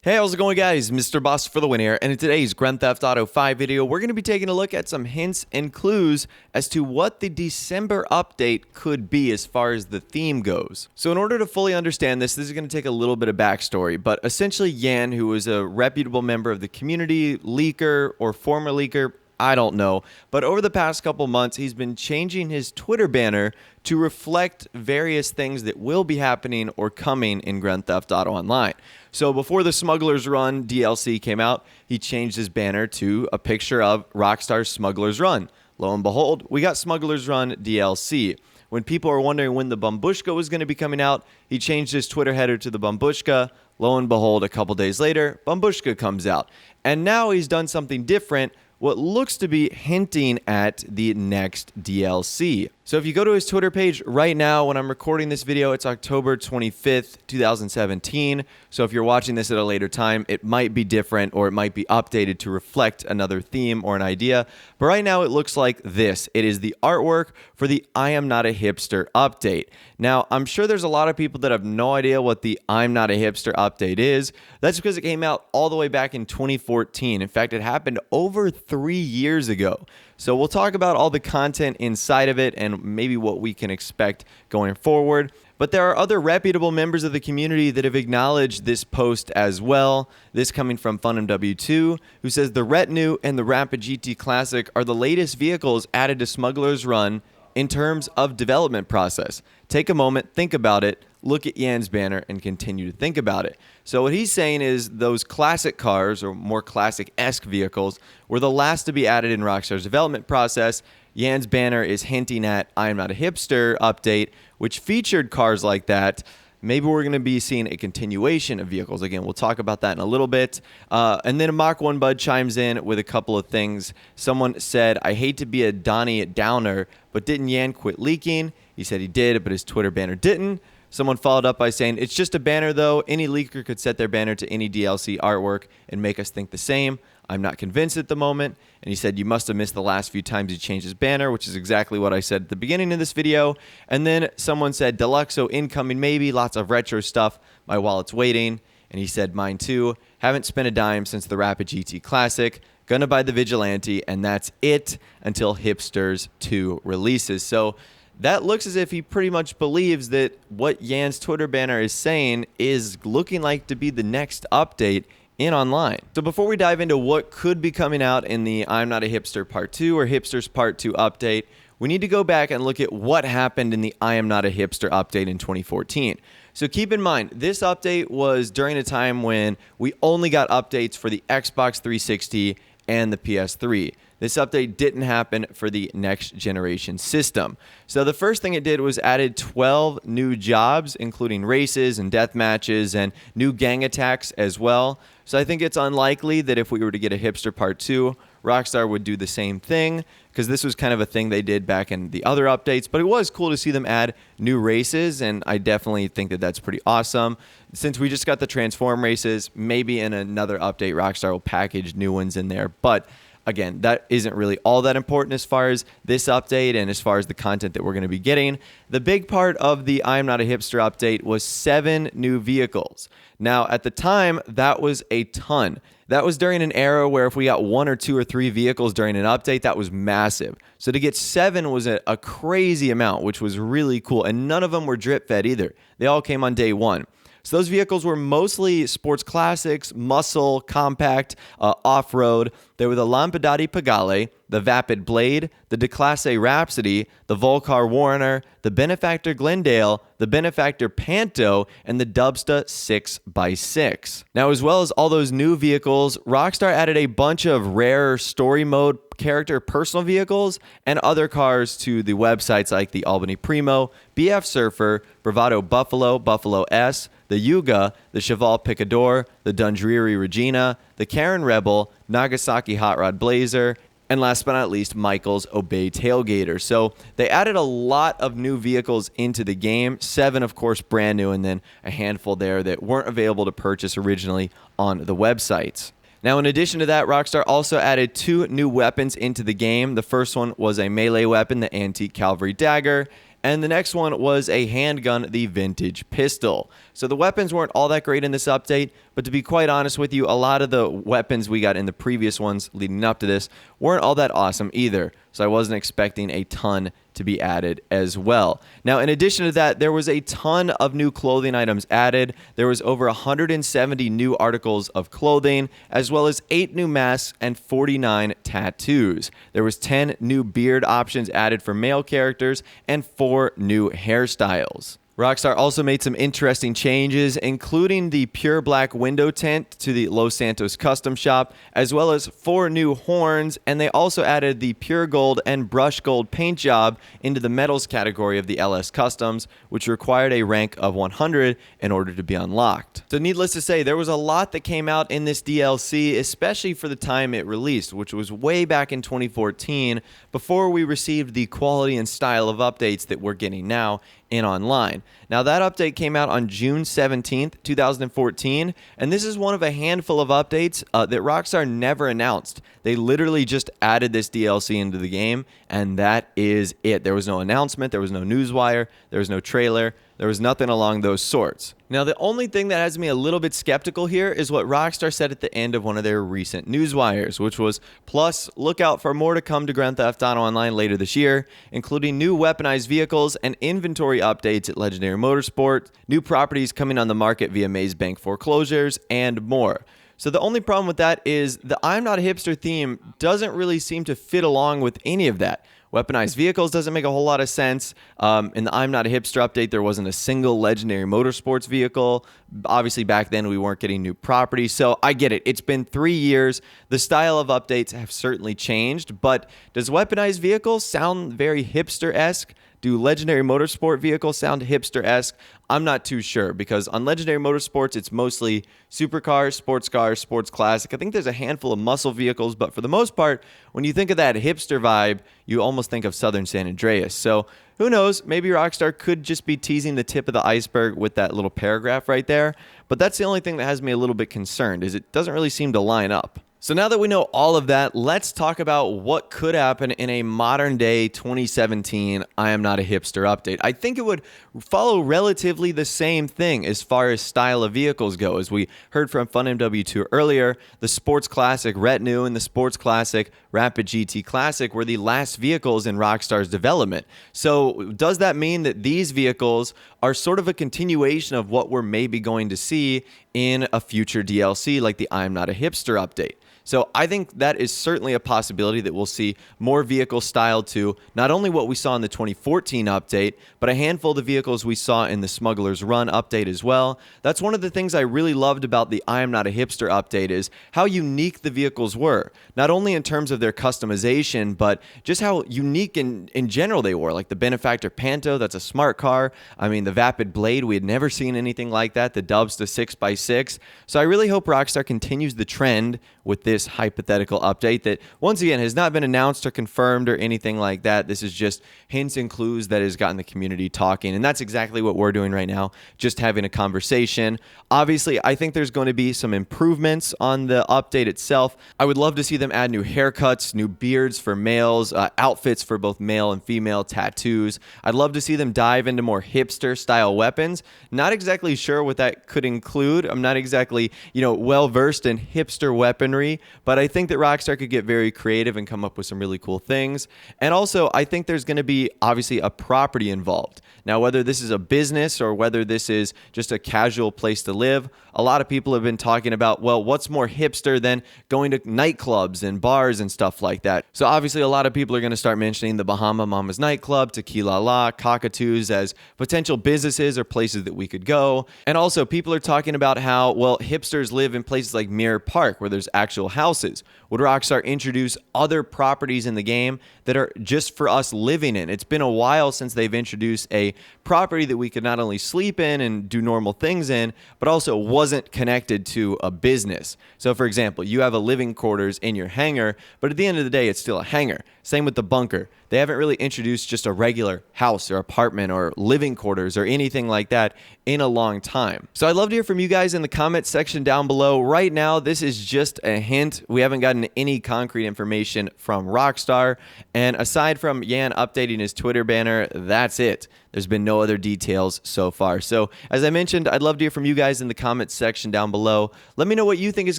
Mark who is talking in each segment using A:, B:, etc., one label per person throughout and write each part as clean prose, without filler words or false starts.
A: Hey, how's it going, guys? Mr. Boss for the win here, and in today's Grand Theft Auto 5 video, we're going to be taking a look at some hints and clues as to what the December update could be as far as the theme goes. So in order to fully understand this is going to take a little bit of backstory, but essentially Yan, who is a reputable member of the community, leaker or former leaker, I don't know, but over the past couple months, he's been changing his Twitter banner to reflect various things that will be happening or coming in Grand Theft Auto Online. So before the Smuggler's Run DLC came out, he changed his banner to a picture of Rockstar's Smuggler's Run. Lo and behold, we got Smuggler's Run DLC. When people are wondering when the Bumbushka was going to be coming out, he changed his Twitter header to the Bumbushka. Lo and behold, a couple days later, Bumbushka comes out. And now he's done something different, what looks to be hinting at the next DLC. So if you go to his Twitter page right now, when I'm recording this video, it's October 25th, 2017. So if you're watching this at a later time, it might be different or it might be updated to reflect another theme or an idea. But right now it looks like this. It is the artwork for the I Am Not a Hipster update. Now, I'm sure there's a lot of people that have no idea what the I'm Not a Hipster update is. That's because it came out all the way back in 2014. In fact, it happened over 3 years ago. So we'll talk about all the content inside of it and maybe what we can expect going forward. But there are other reputable members of the community that have acknowledged this post as well. This coming from FunMW2, who says the Retinue and the Rapid GT Classic are the latest vehicles added to Smuggler's Run in terms of development process. Take a moment, think about it, look at Yan's banner, and continue to think about it. So what he's saying is those classic cars, or more classic-esque vehicles, were the last to be added in Rockstar's development process. Yan's banner is hinting at I Am Not a Hipster update, which featured cars like that. Maybe we're going to be seeing a continuation of vehicles. Again, we'll talk about that in a little bit. And then Mach 1 Bud chimes in with a couple of things. Someone said, I hate to be a Donnie Downer, but didn't Yan quit leaking? He said he did, but his Twitter banner didn't. Someone followed up by saying, it's just a banner though. Any leaker could set their banner to any DLC artwork and make us think the same. I'm not convinced at the moment. And he said, you must have missed the last few times he changed his banner, which is exactly what I said at the beginning of this video. And then someone said, Deluxo incoming maybe, lots of retro stuff. My wallet's waiting. And he said, mine too. Haven't spent a dime since the Rapid GT Classic. Gonna buy the Vigilante, and that's it until Hipsters 2 releases. So that looks as if he pretty much believes that what Yan's Twitter banner is saying is looking like to be the next update in online. So before we dive into what could be coming out in the I'm Not a Hipster Part 2 or Hipsters Part 2 update, we need to go back and look at what happened in the I Am Not a Hipster update in 2014. So keep in mind, this update was during a time when we only got updates for the Xbox 360 and the PS3. This update didn't happen for the next generation system. So the first thing it did was added 12 new jobs, including races and death matches and new gang attacks as well. So I think it's unlikely that if we were to get a Hipster Part 2, Rockstar would do the same thing, because this was kind of a thing they did back in the other updates. But it was cool to see them add new races, and I definitely think that that's pretty awesome. Since we just got the Transform races, maybe in another update, Rockstar will package new ones in there. But again, that isn't really all that important as far as this update and as far as the content that we're going to be getting. The big part of the I'm Not a Hipster update was 7 new vehicles. Now, at the time, that was a ton. That was during an era where if we got 1 or 2 or 3 vehicles during an update, that was massive. So to get 7 was a crazy amount, which was really cool. And none of them were drip fed either. They all came on day 1. So those vehicles were mostly sports classics, muscle, compact, off-road. They were the Lampadati Pagale, the Vapid Blade, the Declasse Rhapsody, the Volcar Warner, the Benefactor Glendale, the Benefactor Panto, and the Dubsta 6x6. Now, as well as all those new vehicles, Rockstar added a bunch of rare story mode character personal vehicles and other cars to the websites like the Albany Primo, BF Surfer, Bravado Buffalo, Buffalo S, the Yuga, the Cheval Picador, the Dundreary Regina, the Karen Rebel, Nagasaki Hot Rod Blazer, and last but not least, Michael's Obey Tailgater. So they added a lot of new vehicles into the game. 7, of course, brand new, and then a handful there that weren't available to purchase originally on the websites. Now, in addition to that, Rockstar also added 2 new weapons into the game. The first one was a melee weapon, the Antique Cavalry Dagger, and the next one was a handgun, the Vintage Pistol. So the weapons weren't all that great in this update, but to be quite honest with you, a lot of the weapons we got in the previous ones leading up to this weren't all that awesome either. So I wasn't expecting a ton to be added as well. Now, in addition to that, there was a ton of new clothing items added. There was over 170 new articles of clothing, as well as 8 new masks and 49 tattoos. There was 10 new beard options added for male characters and 4 new hairstyles. Rockstar also made some interesting changes, including the pure black window tint to the Los Santos custom shop, as well as 4 new horns, and they also added the pure gold and brush gold paint job into the metals category of the LS customs, which required a rank of 100 in order to be unlocked. So needless to say, there was a lot that came out in this DLC, especially for the time it released, which was way back in 2014, before we received the quality and style of updates that we're getting now in online. Now, that update came out on June 17th, 2014, and this is one of a handful of updates that Rockstar never announced. They literally just added this DLC into the game, and that is it. There was no announcement, there was no newswire, there was no trailer, there was nothing along those sorts. Now, the only thing that has me a little bit skeptical here is what Rockstar said at the end of one of their recent newswires, which was, plus, look out for more to come to Grand Theft Auto Online later this year, including new weaponized vehicles and inventory updates at Legendary Motorsport, new properties coming on the market via Maze Bank foreclosures, and more. So the only problem with that is the I'm Not a Hipster theme doesn't really seem to fit along with any of that. Weaponized vehicles doesn't make a whole lot of sense. In the I'm Not a Hipster update, there wasn't a single Legendary Motorsports vehicle. Obviously, back then, we weren't getting new properties. So I get it. It's been 3 years. The style of updates have certainly changed. But does weaponized vehicles sound very hipster-esque? Do Legendary Motorsport vehicles sound hipster-esque? I'm not too sure, because on Legendary Motorsports, it's mostly supercars, sports classic. I think there's a handful of muscle vehicles, but for the most part, when you think of that hipster vibe, you almost think of Southern San Andreas. So who knows? Maybe Rockstar could just be teasing the tip of the iceberg with that little paragraph right there. But that's the only thing that has me a little bit concerned, is it doesn't really seem to line up. So now that we know all of that, let's talk about what could happen in a modern day 2017 I Am Not a Hipster update. I think it would follow relatively the same thing as far as style of vehicles go. As we heard from FunMW2 earlier, the Sports Classic Retinue and the Sports Classic Rapid GT Classic were the last vehicles in Rockstar's development. So does that mean that these vehicles are sort of a continuation of what we're maybe going to see in a future DLC like the I Am Not a Hipster update? So I think that is certainly a possibility that we'll see more vehicles styled to not only what we saw in the 2014 update, but a handful of the vehicles we saw in the Smuggler's Run update as well. That's one of the things I really loved about the I Am Not a Hipster update, is how unique the vehicles were. Not only in terms of their customization, but just how unique in general they were. Like the Benefactor Panto, that's a smart car. I mean, the Vapid Blade, we had never seen anything like that. The Dubsta 6x6. So I really hope Rockstar continues the trend with this hypothetical update that, once again, has not been announced or confirmed or anything like that. This is just hints and clues that has gotten the community talking, and that's exactly what we're doing right now, just having a conversation. Obviously, I think there's going to be some improvements on the update itself. I would love to see them add new haircuts, new beards for males, outfits for both male and female, tattoos. I'd love to see them dive into more hipster-style weapons. Not exactly sure what that could include. I'm not exactly, well-versed in hipster weaponry, but I think that Rockstar could get very creative and come up with some really cool things. And also, I think there's going to be, obviously, a property involved. Now, whether this is a business or whether this is just a casual place to live, a lot of people have been talking about, well, what's more hipster than going to nightclubs and bars and stuff like that? So obviously, a lot of people are going to start mentioning the Bahama Mamas nightclub, Tequila La, Cockatoos as potential businesses or places that we could go. And also, people are talking about how, well, hipsters live in places like Mirror Park, where there's actual houses. Would Rockstar introduce other properties in the game that are just for us living in? It's been a while since they've introduced a property that we could not only sleep in and do normal things in, but also wasn't connected to a business. So for example, you have a living quarters in your hangar, but at the end of the day, it's still a hangar. Same with the bunker. They haven't really introduced just a regular house or apartment or living quarters or anything like that in a long time. So I'd love to hear from you guys in the comments section down below. Right now, this is just a hint. We haven't gotten any concrete information from Rockstar. And aside from Yan updating his Twitter banner, that's it. There's been no other details so far. So, as I mentioned, I'd love to hear from you guys in the comments section down below. Let me know what you think is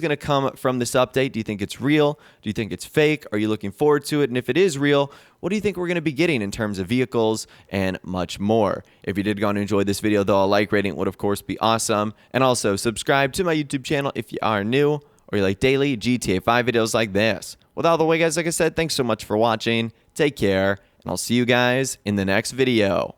A: going to come from this update. Do you think it's real? Do you think it's fake? Are you looking forward to it? And if it is real, what do you think we're going to be getting in terms of vehicles and much more? If you did go and enjoy this video, though, a like rating would, of course, be awesome. And also, subscribe to my YouTube channel if you are new or you like daily GTA 5 videos like this. With all the way, guys, like I said, thanks so much for watching. Take care, and I'll see you guys in the next video.